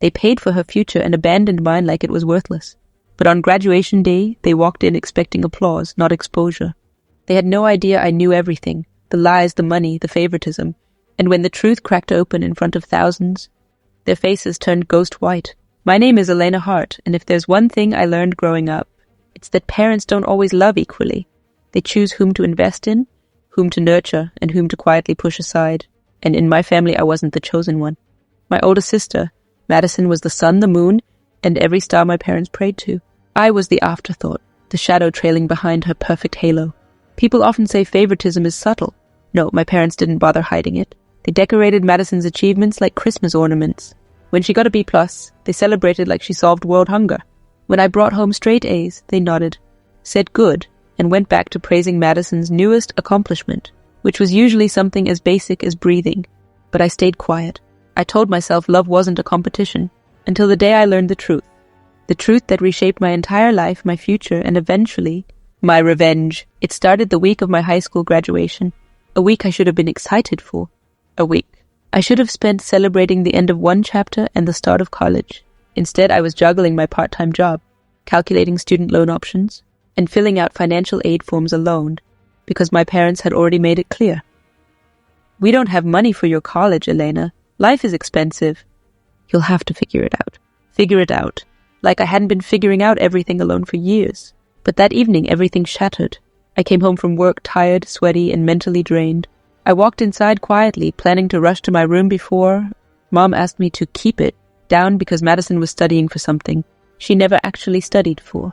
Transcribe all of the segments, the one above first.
They paid for her future and abandoned mine like it was worthless. But on graduation day, they walked in expecting applause, not exposure. They had no idea I knew everything, the lies, the money, the favoritism, and when the truth cracked open in front of thousands, their faces turned ghost white. My name is Elena Hart, and if there's one thing I learned growing up, it's that parents don't always love equally. They choose whom to invest in, whom to nurture, and whom to quietly push aside. And in my family, I wasn't the chosen one. My older sister, Madison, was the sun, the moon, and every star my parents prayed to. I was the afterthought, the shadow trailing behind her perfect halo. People often say favoritism is subtle. No, my parents didn't bother hiding it. They decorated Madison's achievements like Christmas ornaments. When she got a B+, they celebrated like she solved world hunger. When I brought home straight A's, they nodded, said good, and went back to praising Madison's newest accomplishment, which was usually something as basic as breathing. But I stayed quiet. I told myself love wasn't a competition, until the day I learned the truth. The truth that reshaped my entire life, my future, and eventually, my revenge. It started the week of my high school graduation, a week I should have been excited for. A week I should have spent celebrating the end of one chapter and the start of college. Instead, I was juggling my part-time job, calculating student loan options, and filling out financial aid forms alone, because my parents had already made it clear. We don't have money for your college, Elena. Life is expensive. You'll have to figure it out. Figure it out. Like I hadn't been figuring out everything alone for years. But that evening, everything shattered. I came home from work tired, sweaty, and mentally drained. I walked inside quietly, planning to rush to my room before Mom asked me to keep it down because Madison was studying for something she never actually studied for.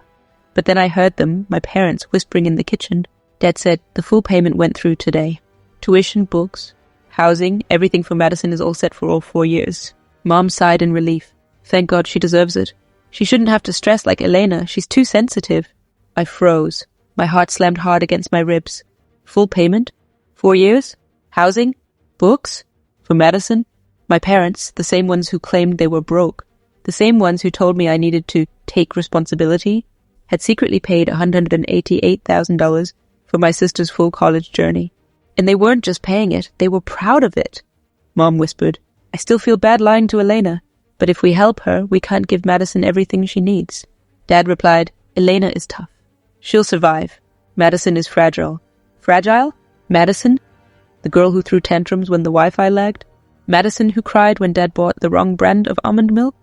But then I heard them, my parents, whispering in the kitchen. Dad said the full payment went through today. Tuition, books, housing, everything for Madison is all set for all 4 years. Mom sighed in relief. Thank God, she deserves it. She shouldn't have to stress like Elena. She's too sensitive. I froze. My heart slammed hard against my ribs. Full payment? 4 years? Housing? Books? For Madison? My parents, the same ones who claimed they were broke, the same ones who told me I needed to take responsibility, had secretly paid $188,000 for my sister's full college journey. And they weren't just paying it, they were proud of it. Mom whispered, I still feel bad lying to Elena, but if we help her, we can't give Madison everything she needs. Dad replied, Elena is tough. She'll survive. Madison is fragile. Fragile? Madison? The girl who threw tantrums when the Wi-Fi lagged? Madison who cried when Dad bought the wrong brand of almond milk?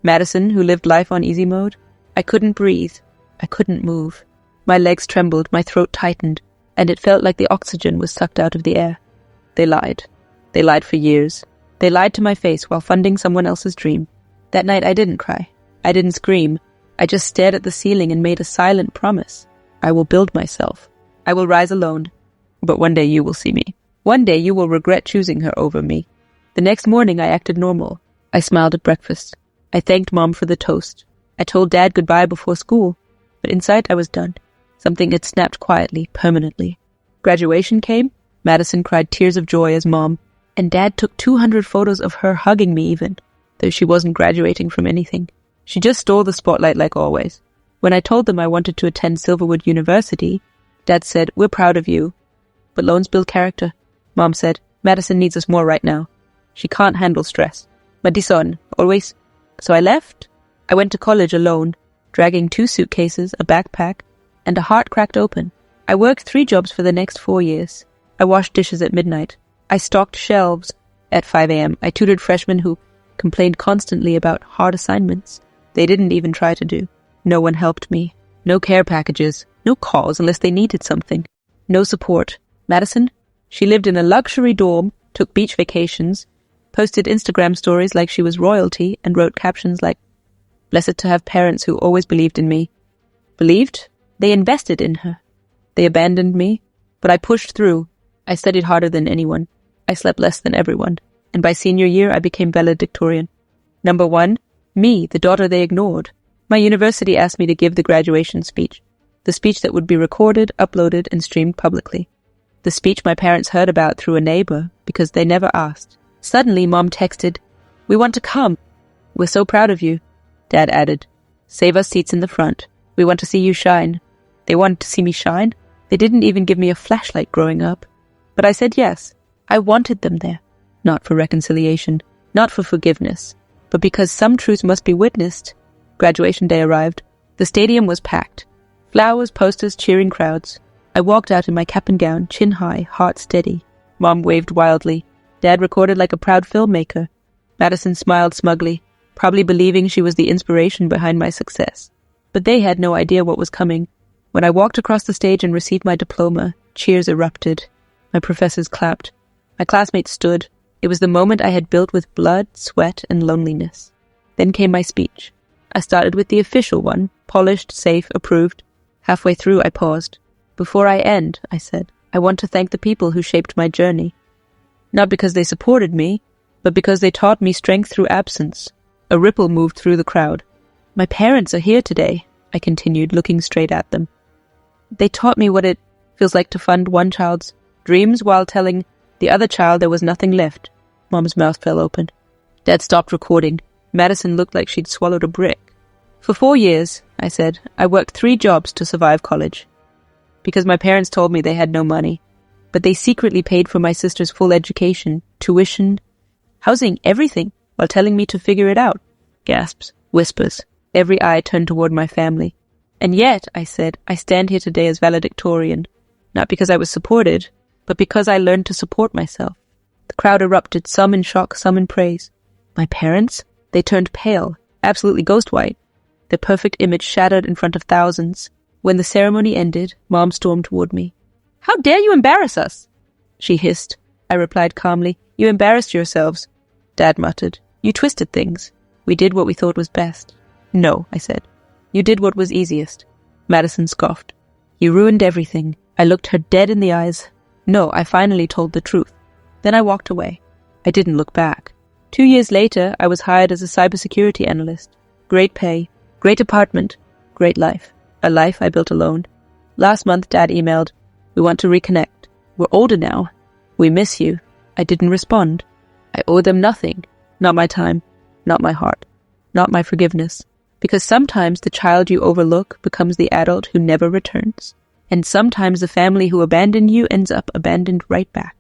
Madison who lived life on easy mode? I couldn't breathe. I couldn't move. My legs trembled, my throat tightened, and it felt like the oxygen was sucked out of the air. They lied. They lied for years. They lied to my face while funding someone else's dream. That night I didn't cry. I didn't scream. I just stared at the ceiling and made a silent promise. I will build myself. I will rise alone. But one day you will see me. One day you will regret choosing her over me. The next morning I acted normal. I smiled at breakfast. I thanked Mom for the toast. I told Dad goodbye before school. But inside I was done. Something had snapped quietly, permanently. Graduation came. Madison cried tears of joy as Mom. And Dad took 200 photos of her hugging me even, though she wasn't graduating from anything. She just stole the spotlight like always. When I told them I wanted to attend Silverwood University, Dad said, we're proud of you. But loans build character. Mom said, Madison needs us more right now. She can't handle stress. Madison, always. So I left. I went to college alone, dragging 2 suitcases, a backpack, and a heart cracked open. I worked 3 jobs for the next 4 years. I washed dishes at midnight. I stocked shelves at 5 a.m. I tutored freshmen who complained constantly about hard assignments they didn't even try to do. No one helped me. No care packages. No calls unless they needed something. No support. Madison? She lived in a luxury dorm, took beach vacations, posted Instagram stories like she was royalty, and wrote captions like, blessed to have parents who always believed in me. Believed? They invested in her. They abandoned me, but I pushed through. I studied harder than anyone. I slept less than everyone. And by senior year, I became valedictorian. Number 1, me, the daughter they ignored. My university asked me to give the graduation speech. The speech that would be recorded, uploaded, and streamed publicly. The speech my parents heard about through a neighbor because they never asked. Suddenly, Mom texted, we want to come. We're so proud of you. Dad added, save us seats in the front. We want to see you shine. They wanted to see me shine? They didn't even give me a flashlight growing up. But I said yes. I wanted them there. Not for reconciliation. Not for forgiveness. But because some truth must be witnessed, graduation day arrived. The stadium was packed. Flowers, posters, cheering crowds. I walked out in my cap and gown, chin high, heart steady. Mom waved wildly. Dad recorded like a proud filmmaker. Madison smiled smugly, probably believing she was the inspiration behind my success. But they had no idea what was coming. When I walked across the stage and received my diploma, cheers erupted. My professors clapped. My classmates stood. It was the moment I had built with blood, sweat, and loneliness. Then came my speech. I started with the official one, polished, safe, approved. Halfway through, I paused. Before I end, I said, I want to thank the people who shaped my journey. Not because they supported me, but because they taught me strength through absence. A ripple moved through the crowd. My parents are here today, I continued, looking straight at them. They taught me what it feels like to fund one child's dreams while telling the other child there was nothing left. Mom's mouth fell open. Dad stopped recording. Madison looked like she'd swallowed a brick. For 4 years, I said, I worked 3 jobs to survive college. Because my parents told me they had no money. But they secretly paid for my sister's full education, tuition, housing, everything, while telling me to figure it out. Gasps, whispers. Every eye turned toward my family. And yet, I said, I stand here today as valedictorian, not because I was supported, but because I learned to support myself. The crowd erupted, some in shock, some in praise. My parents? They turned pale, absolutely ghost white. Their perfect image shattered in front of thousands. When the ceremony ended, Mom stormed toward me. How dare you embarrass us? She hissed. I replied calmly, You embarrassed yourselves. Dad muttered, You twisted things. We did what we thought was best. No, I said. You did what was easiest. Madison scoffed. You ruined everything. I looked her dead in the eyes. No, I finally told the truth. Then I walked away. I didn't look back. 2 years later, I was hired as a cybersecurity analyst. Great pay, great apartment, great life. A life I built alone. Last month, Dad emailed, We want to reconnect. We're older now. We miss you. I didn't respond. I owe them nothing. Not my time. Not my heart. Not my forgiveness. Because sometimes the child you overlook becomes the adult who never returns. And sometimes the family who abandoned you ends up abandoned right back.